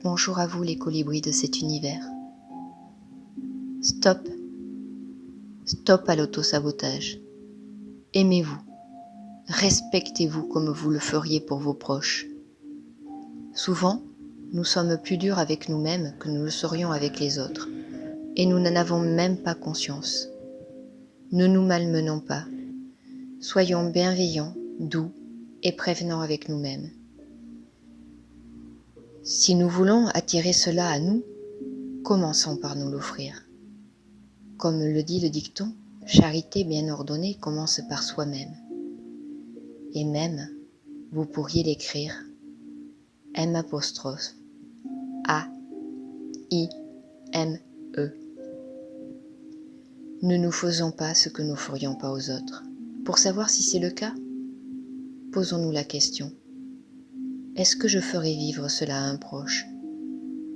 Bonjour à vous les colibris de cet univers. Stop. Stop à l'auto-sabotage. Aimez-vous. Respectez-vous comme vous le feriez pour vos proches. Souvent, nous sommes plus durs avec nous-mêmes que nous le serions avec les autres, et nous n'en avons même pas conscience. Ne nous malmenons pas. Soyons bienveillants, doux et prévenants avec nous-mêmes. Si nous voulons attirer cela à nous, commençons par nous l'offrir. Comme le dit le dicton, charité bien ordonnée commence par soi-même. Et même, vous pourriez l'écrire M', A-I-M-E. Ne nous faisons pas ce que nous ne ferions pas aux autres. Pour savoir si c'est le cas, posons-nous la question. Est-ce que je ferais vivre cela à un proche,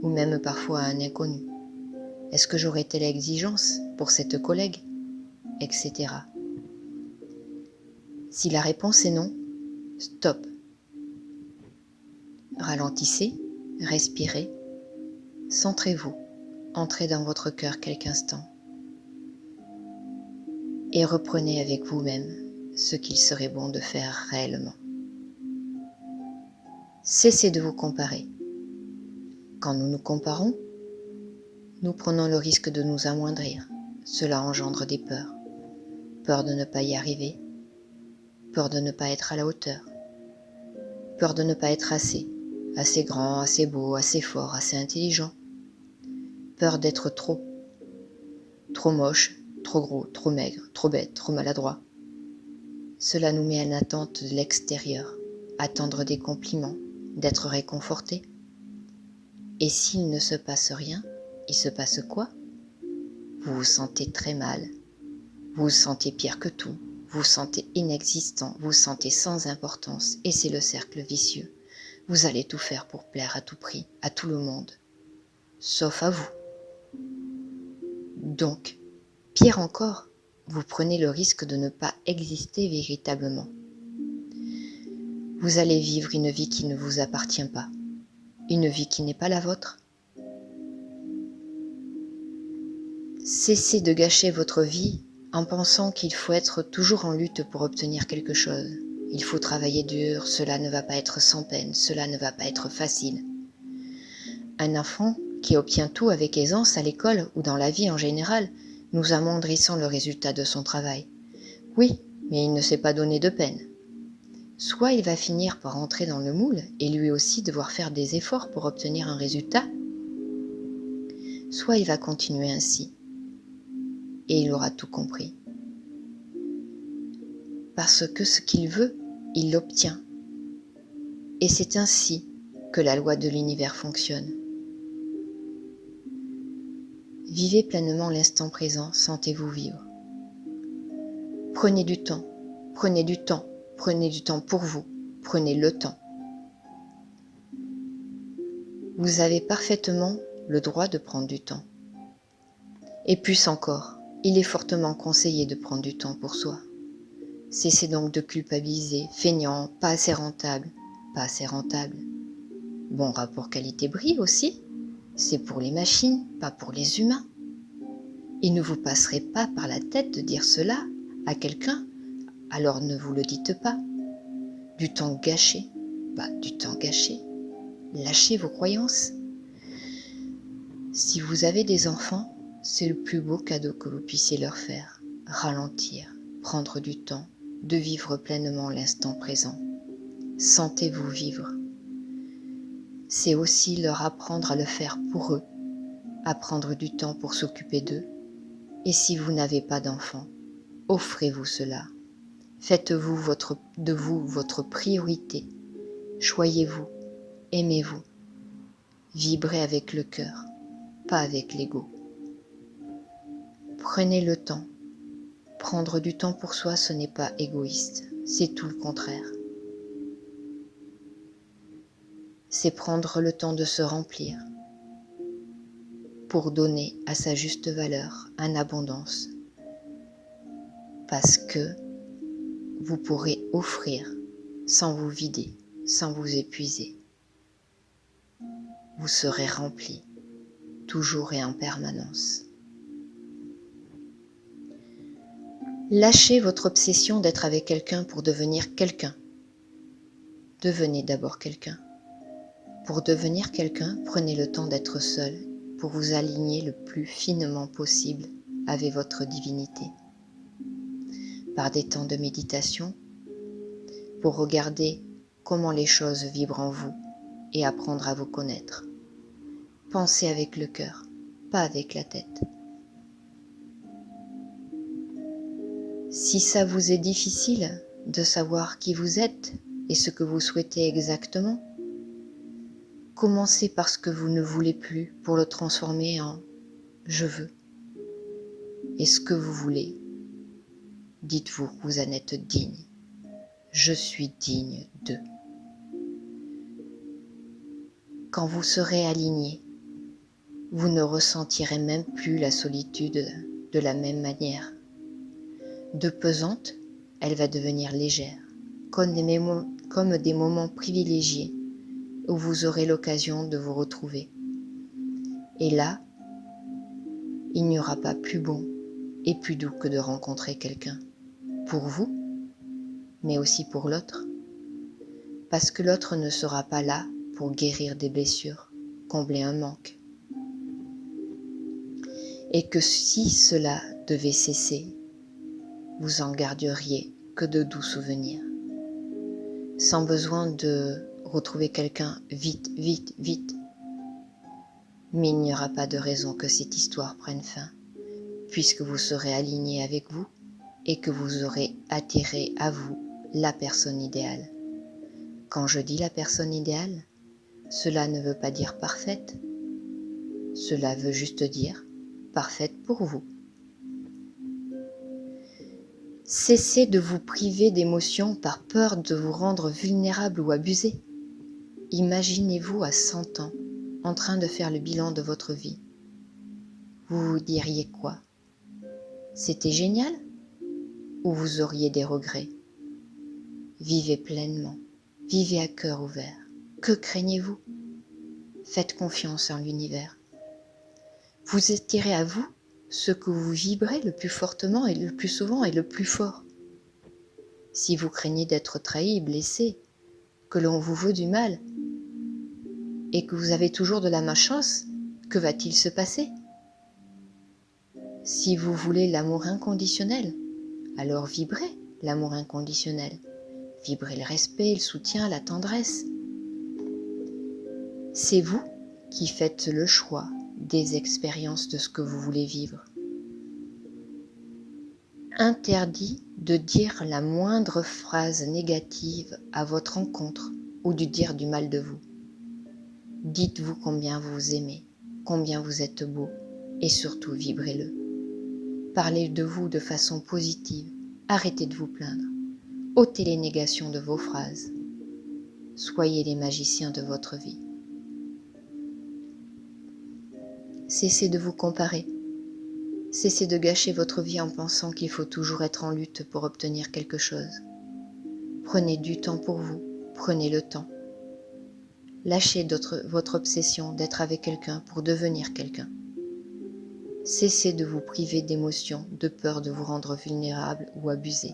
ou même parfois à un inconnu? Est-ce que j'aurais telle exigence pour cette collègue, etc. Si la réponse est non, stop. Ralentissez, respirez, centrez-vous, entrez dans votre cœur quelques instants et reprenez avec vous-même ce qu'il serait bon de faire réellement. Cessez de vous comparer. Quand nous nous comparons, nous prenons le risque de nous amoindrir. Cela engendre des peurs. Peur de ne pas y arriver, peur de ne pas être à la hauteur, peur de ne pas être assez grand, assez beau, assez fort, assez intelligent, peur d'être trop moche, trop gros, trop maigre, trop bête, trop maladroit. Cela nous met en attente de l'extérieur, attendre des compliments, d'être réconforté. Et s'il ne se passe rien, il se passe quoi? Vous vous sentez très mal, vous vous sentez pire que tout, vous vous sentez inexistant, vous vous sentez sans importance, et c'est le cercle vicieux. Vous allez tout faire pour plaire à tout prix, à tout le monde, sauf à vous. Donc, pire encore, vous prenez le risque de ne pas exister véritablement. Vous allez vivre une vie qui ne vous appartient pas, une vie qui n'est pas la vôtre. Cessez de gâcher votre vie en pensant qu'il faut être toujours en lutte pour obtenir quelque chose. Il faut travailler dur, cela ne va pas être sans peine, cela ne va pas être facile. Un enfant qui obtient tout avec aisance à l'école ou dans la vie en général, nous amoindrissons le résultat de son travail. Oui, mais il ne s'est pas donné de peine. Soit il va finir par entrer dans le moule et lui aussi devoir faire des efforts pour obtenir un résultat, soit il va continuer ainsi et il aura tout compris. Parce que ce qu'il veut, il l'obtient. Et c'est ainsi que la loi de l'univers fonctionne. Vivez pleinement l'instant présent, sentez-vous vivre. Prenez du temps, prenez du temps, prenez du temps pour vous, prenez le temps. Vous avez parfaitement le droit de prendre du temps. Et plus encore, il est fortement conseillé de prendre du temps pour soi. Cessez donc de culpabiliser, feignant, pas assez rentable, pas assez rentable. Bon rapport qualité-prix aussi, c'est pour les machines, pas pour les humains. Il ne vous passerait pas par la tête de dire cela à quelqu'un, alors ne vous le dites pas. Du temps gâché, du temps gâché. Lâchez vos croyances. Si vous avez des enfants, c'est le plus beau cadeau que vous puissiez leur faire. Ralentir, prendre du temps, de vivre pleinement l'instant présent. Sentez-vous vivre. C'est aussi leur apprendre à le faire pour eux, à prendre du temps pour s'occuper d'eux. Et si vous n'avez pas d'enfants, offrez-vous cela. Faites-vous de vous votre priorité. Choyez-vous, aimez-vous. Vibrez avec le cœur, pas avec l'ego. Prenez le temps. Prendre du temps pour soi, ce n'est pas égoïste, c'est tout le contraire. C'est prendre le temps de se remplir pour donner à sa juste valeur, en abondance. Parce que vous pourrez offrir sans vous vider, sans vous épuiser. vous serez rempli, toujours et en permanence. Lâchez votre obsession d'être avec quelqu'un pour devenir quelqu'un. Devenez d'abord quelqu'un. Pour devenir quelqu'un, prenez le temps d'être seul pour vous aligner le plus finement possible avec votre divinité. Par des temps de méditation, pour regarder comment les choses vibrent en vous et apprendre à vous connaître. Pensez avec le cœur, pas avec la tête. Si ça vous est difficile de savoir qui vous êtes et ce que vous souhaitez exactement, commencez par ce que vous ne voulez plus pour le transformer en « je veux ». Et ce que vous voulez, dites-vous que vous en êtes digne. Je suis digne de. Quand vous serez aligné, vous ne ressentirez même plus la solitude de la même manière. De pesante, elle va devenir légère, comme des moments privilégiés où vous aurez l'occasion de vous retrouver. Et là, il n'y aura pas plus bon et plus doux que de rencontrer quelqu'un. Pour vous, mais aussi pour l'autre. Parce que l'autre ne sera pas là pour guérir des blessures, combler un manque. Et que si cela devait cesser, vous en garderiez que de doux souvenirs. Sans besoin de retrouver quelqu'un vite, vite, vite. Mais il n'y aura pas de raison que cette histoire prenne fin, puisque vous serez aligné avec vous et que vous aurez attiré à vous la personne idéale. Quand je dis la personne idéale, cela ne veut pas dire parfaite. Cela veut juste dire parfaite pour vous. Cessez de vous priver d'émotions par peur de vous rendre vulnérable ou abusé. Imaginez-vous à 100 ans en train de faire le bilan de votre vie. Vous vous diriez quoi? C'était génial? Ou vous auriez des regrets? Vivez pleinement, vivez à cœur ouvert. Que craignez-vous? Faites confiance en l'univers. Vous attirez à vous ce que vous vibrez le plus fortement et le plus souvent et le plus fort. Si vous craignez d'être trahi, blessé, que l'on vous veut du mal et que vous avez toujours de la malchance, que va-t-il se passer? Si vous voulez l'amour inconditionnel, alors vibrez l'amour inconditionnel. Vibrez le respect, le soutien, la tendresse. C'est vous qui faites le choix des expériences de ce que vous voulez vivre. Interdit de dire la moindre phrase négative à votre encontre ou de dire du mal de vous. Dites-vous combien vous aimez, combien vous êtes beau et surtout vibrez-le. Parlez de vous de façon positive, arrêtez de vous plaindre, ôtez les négations de vos phrases. Soyez les magiciens de votre vie. Cessez de vous comparer. Cessez de gâcher votre vie en pensant qu'il faut toujours être en lutte pour obtenir quelque chose. Prenez du temps pour vous, prenez le temps. Lâchez votre obsession d'être avec quelqu'un pour devenir quelqu'un. Cessez de vous priver d'émotions, de peur de vous rendre vulnérable ou abusé.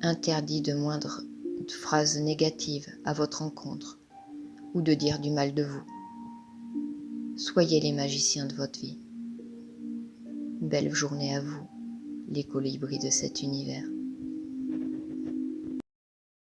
Interdit de moindres phrases négatives à votre encontre ou de dire du mal de vous. Soyez les magiciens de votre vie. Belle journée à vous, les colibris de cet univers.